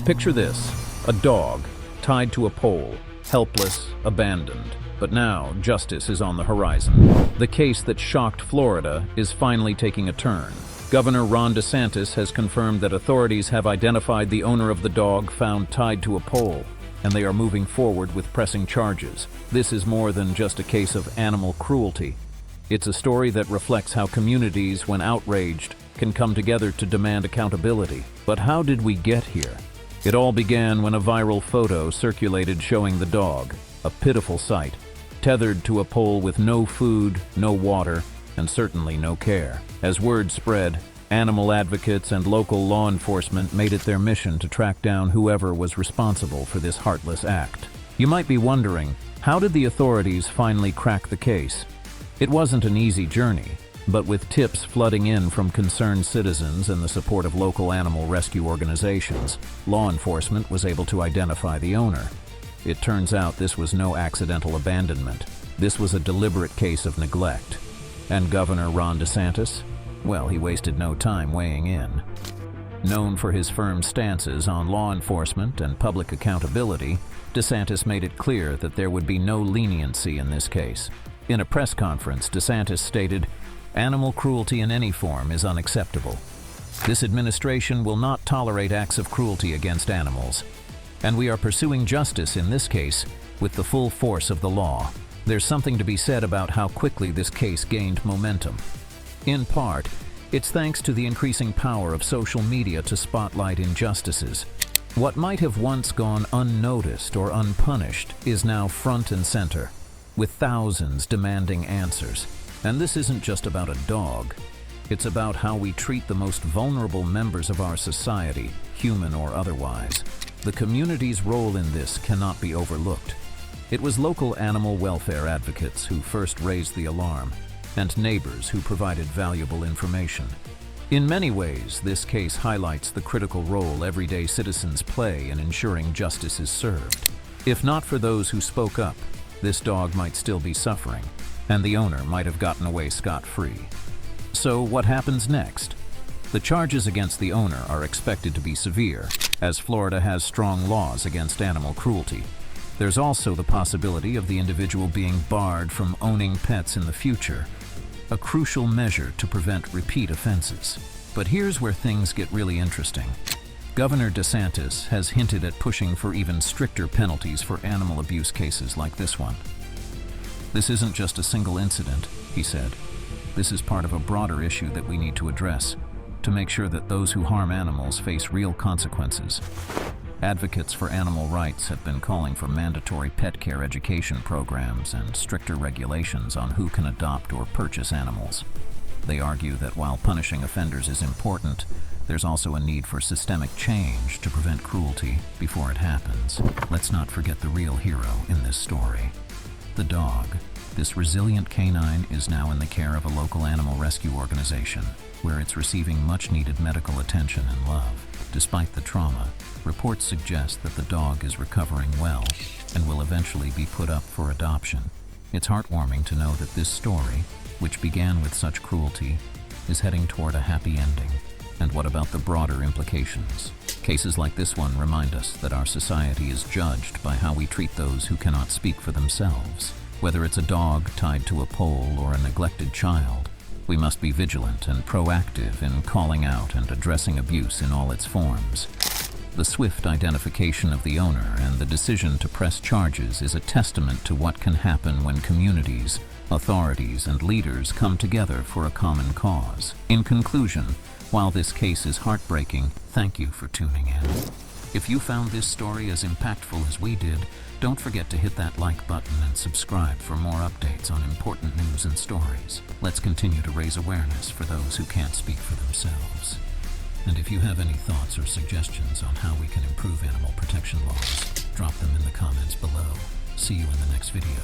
Picture this, a dog tied to a pole, helpless, abandoned. But now, justice is on the horizon. The case that shocked Florida is finally taking a turn. Governor Ron DeSantis has confirmed that authorities have identified the owner of the dog found tied to a pole, and they are moving forward with pressing charges. This is more than just a case of animal cruelty. It's a story that reflects how communities, when outraged, can come together to demand accountability. But how did we get here? It all began when a viral photo circulated showing the dog, a pitiful sight, tethered to a pole with no food, no water, and certainly no care. As word spread, animal advocates and local law enforcement made it their mission to track down whoever was responsible for this heartless act. You might be wondering, how did the authorities finally crack the case? It wasn't an easy journey, but with tips flooding in from concerned citizens and the support of local animal rescue organizations, law enforcement was able to identify the owner. It turns out this was no accidental abandonment. This was a deliberate case of neglect. And Governor Ron DeSantis? Well, he wasted no time weighing in. Known for his firm stances on law enforcement and public accountability, DeSantis made it clear that there would be no leniency in this case. In a press conference, DeSantis stated, "Animal cruelty in any form is unacceptable. This administration will not tolerate acts of cruelty against animals. And we are pursuing justice in this case with the full force of the law." There's something to be said about how quickly this case gained momentum. In part, it's thanks to the increasing power of social media to spotlight injustices. What might have once gone unnoticed or unpunished is now front and center, with thousands demanding answers. And this isn't just about a dog. It's about how we treat the most vulnerable members of our society, human or otherwise. The community's role in this cannot be overlooked. It was local animal welfare advocates who first raised the alarm, and neighbors who provided valuable information. In many ways, this case highlights the critical role everyday citizens play in ensuring justice is served. If not for those who spoke up, this dog might still be suffering, and the owner might have gotten away scot-free. So what happens next? The charges against the owner are expected to be severe, as Florida has strong laws against animal cruelty. There's also the possibility of the individual being barred from owning pets in the future, a crucial measure to prevent repeat offenses. But here's where things get really interesting. Governor DeSantis has hinted at pushing for even stricter penalties for animal abuse cases like this one. "This isn't just a single incident," he said. "This is part of a broader issue that we need to address, to make sure that those who harm animals face real consequences." Advocates for animal rights have been calling for mandatory pet care education programs and stricter regulations on who can adopt or purchase animals. They argue that while punishing offenders is important, there's also a need for systemic change to prevent cruelty before it happens. Let's not forget the real hero in this story. The dog. This resilient canine is now in the care of a local animal rescue organization, where it's receiving much-needed medical attention and love. Despite the trauma, reports suggest that the dog is recovering well and will eventually be put up for adoption. It's heartwarming to know that this story, which began with such cruelty, is heading toward a happy ending. And what about the broader implications? Cases like this one remind us that our society is judged by how we treat those who cannot speak for themselves. Whether it's a dog tied to a pole or a neglected child, we must be vigilant and proactive in calling out and addressing abuse in all its forms. The swift identification of the owner and the decision to press charges is a testament to what can happen when communities, authorities, and leaders come together for a common cause. In conclusion, while this case is heartbreaking, thank you for tuning in. If you found this story as impactful as we did, don't forget to hit that like button and subscribe for more updates on important news and stories. Let's continue to raise awareness for those who can't speak for themselves. And if you have any thoughts or suggestions on how we can improve animal protection laws, drop them in the comments below. See you in the next video.